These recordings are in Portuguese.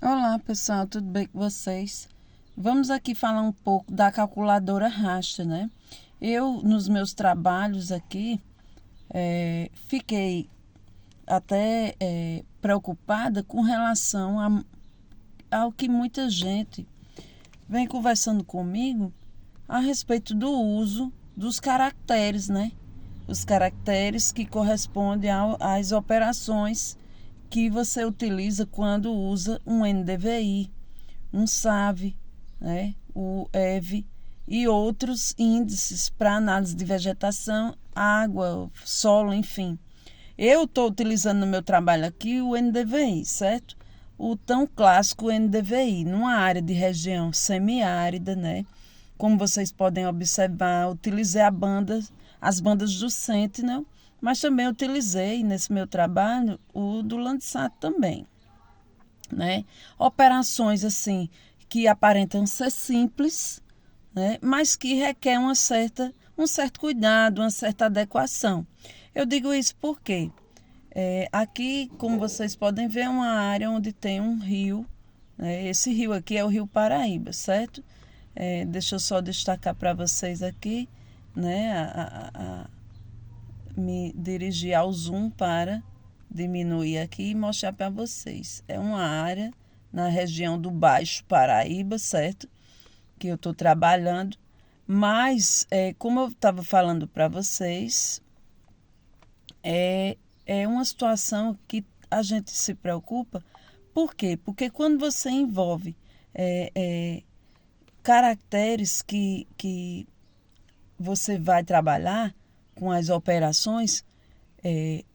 Olá pessoal, tudo bem com vocês? Vamos aqui falar um pouco da calculadora raster, né? Eu, nos meus trabalhos aqui, fiquei até preocupada com relação ao que muita gente vem conversando comigo a respeito do uso dos caracteres, né? Os caracteres que correspondem às operações que você utiliza quando usa um NDVI, um SAV, né, o EV e outros índices para análise de vegetação, água, solo, enfim. Eu estou utilizando no meu trabalho aqui o NDVI, certo? O tão clássico NDVI, numa área de região semiárida, né? Como vocês podem observar, utilizei as bandas do Sentinel, mas também utilizei nesse meu trabalho o do Landsat também, né? Operações assim que aparentam ser simples, né? Mas que requer um certo cuidado, uma certa adequação. Eu digo isso porque aqui, como vocês podem ver, é uma área onde tem um rio, né? Esse rio aqui é o Rio Paraíba, certo? Deixa eu só destacar para vocês aqui, né? Me dirigir ao zoom para diminuir aqui e mostrar para vocês. É uma área na região do Baixo Paraíba, certo? Que eu estou trabalhando. Mas, como eu estava falando para vocês, é uma situação que a gente se preocupa. Por quê? Porque quando você envolve caracteres que você vai trabalhar com as operações,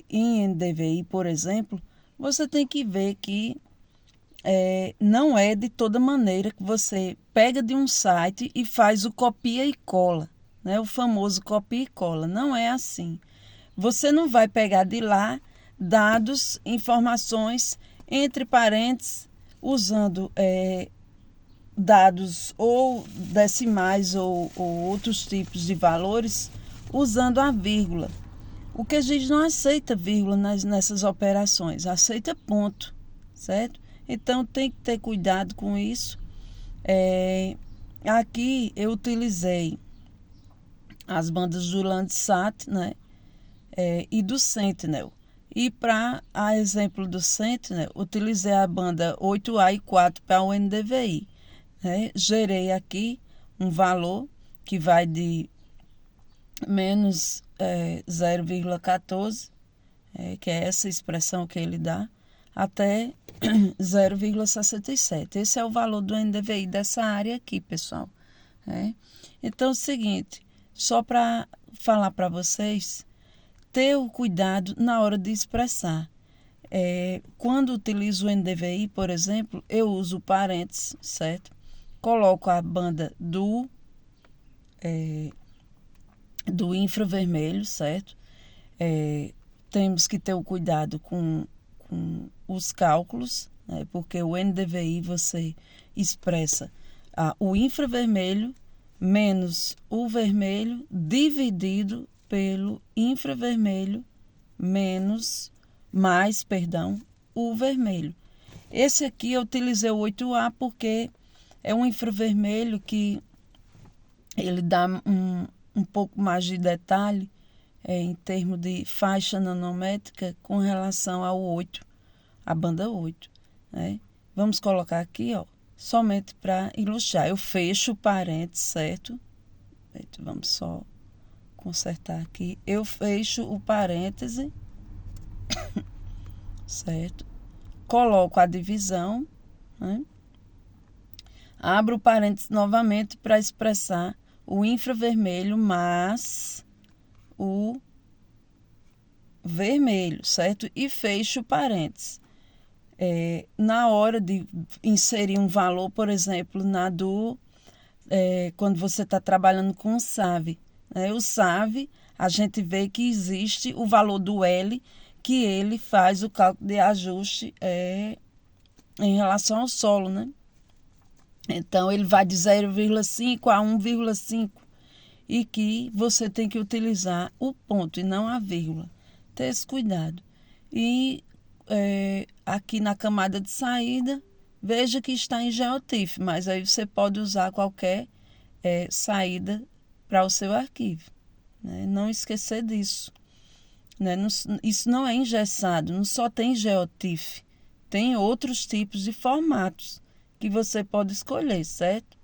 em NDVI, por exemplo, você tem que ver que não é de toda maneira que você pega de um site e faz o copia e cola, né? O famoso copia e cola. Não é assim. Você não vai pegar de lá dados, informações, entre parênteses, usando dados ou decimais ou outros tipos de valores, usando a vírgula. O que a gente não aceita vírgula nessas operações, aceita ponto, certo? Então tem que ter cuidado com isso. Aqui eu utilizei as bandas do Landsat, né? E do Sentinel. E para a exemplo do Sentinel, utilizei a banda 8A e 4 para o NDVI. Né? Gerei aqui um valor que vai de menos 0,14, que é essa expressão que ele dá, até 0,67. Esse é o valor do NDVI dessa área aqui, pessoal. Então é o seguinte, só para falar para vocês, ter o cuidado na hora de expressar. Quando utilizo o NDVI, por exemplo, eu uso parênteses, certo? Coloco a banda do infravermelho, certo? Temos que ter o cuidado com os cálculos, né? Porque o NDVI você expressa o infravermelho menos o vermelho dividido pelo infravermelho mais o vermelho. Esse aqui eu utilizei o 8A porque é um infravermelho que ele dá um pouco mais de detalhe em termos de faixa nanométrica com relação ao 8, a banda 8. Né? Vamos colocar aqui, ó, somente para ilustrar. Eu fecho o parênteses, certo? Vamos só consertar aqui. Eu fecho o parêntese, certo? Coloco a divisão, né? Abro o parênteses novamente para expressar o infravermelho mais o vermelho, certo? E fecho o parênteses. Na hora de inserir um valor, por exemplo, quando você está trabalhando com o SAV. Né? O SAV, a gente vê que existe o valor do L, que ele faz o cálculo de ajuste em relação ao solo, né? Então, ele vai de 0,5 a 1,5 e que você tem que utilizar o ponto e não a vírgula. Ter esse cuidado. E aqui na camada de saída, veja que está em GeoTIFF, mas aí você pode usar qualquer saída para o seu arquivo, né? Não esquecer disso, né? Isso não é engessado, não só tem GeoTIFF, tem outros tipos de formatos que você pode escolher, certo?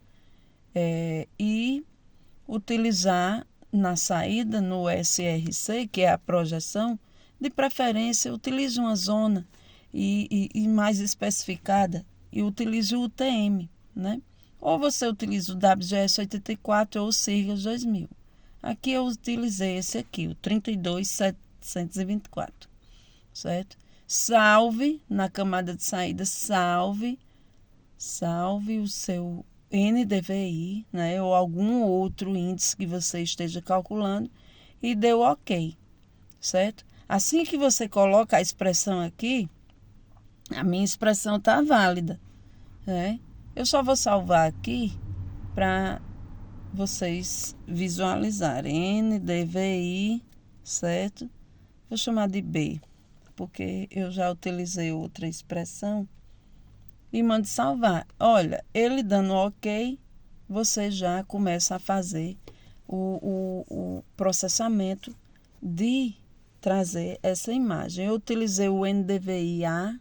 E utilizar na saída, no SRC, que é a projeção, de preferência utilize uma zona e mais especificada e utilize o UTM, né? Ou você utiliza o WGS 84 ou o SIRGAS 2000. Aqui eu utilizei esse aqui, o 32724, certo? Salve na camada de saída, salve o seu NDVI, né, ou algum outro índice que você esteja calculando e dê o OK, certo? Assim que você coloca a expressão aqui, a minha expressão está válida, né? Eu só vou salvar aqui para vocês visualizarem. NDVI, certo? Vou chamar de B, porque eu já utilizei outra expressão. E mande salvar. Olha, ele dando OK, você já começa a fazer o processamento de trazer essa imagem. Eu utilizei o NDVI-A,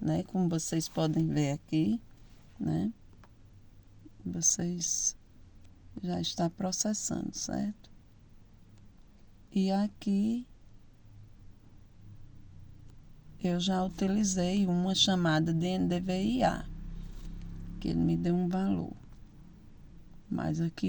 né, como vocês podem ver aqui, né? Vocês já está processando, certo? E aqui eu já utilizei uma chamada de NDVI-A, que ele me deu um valor. Mas aqui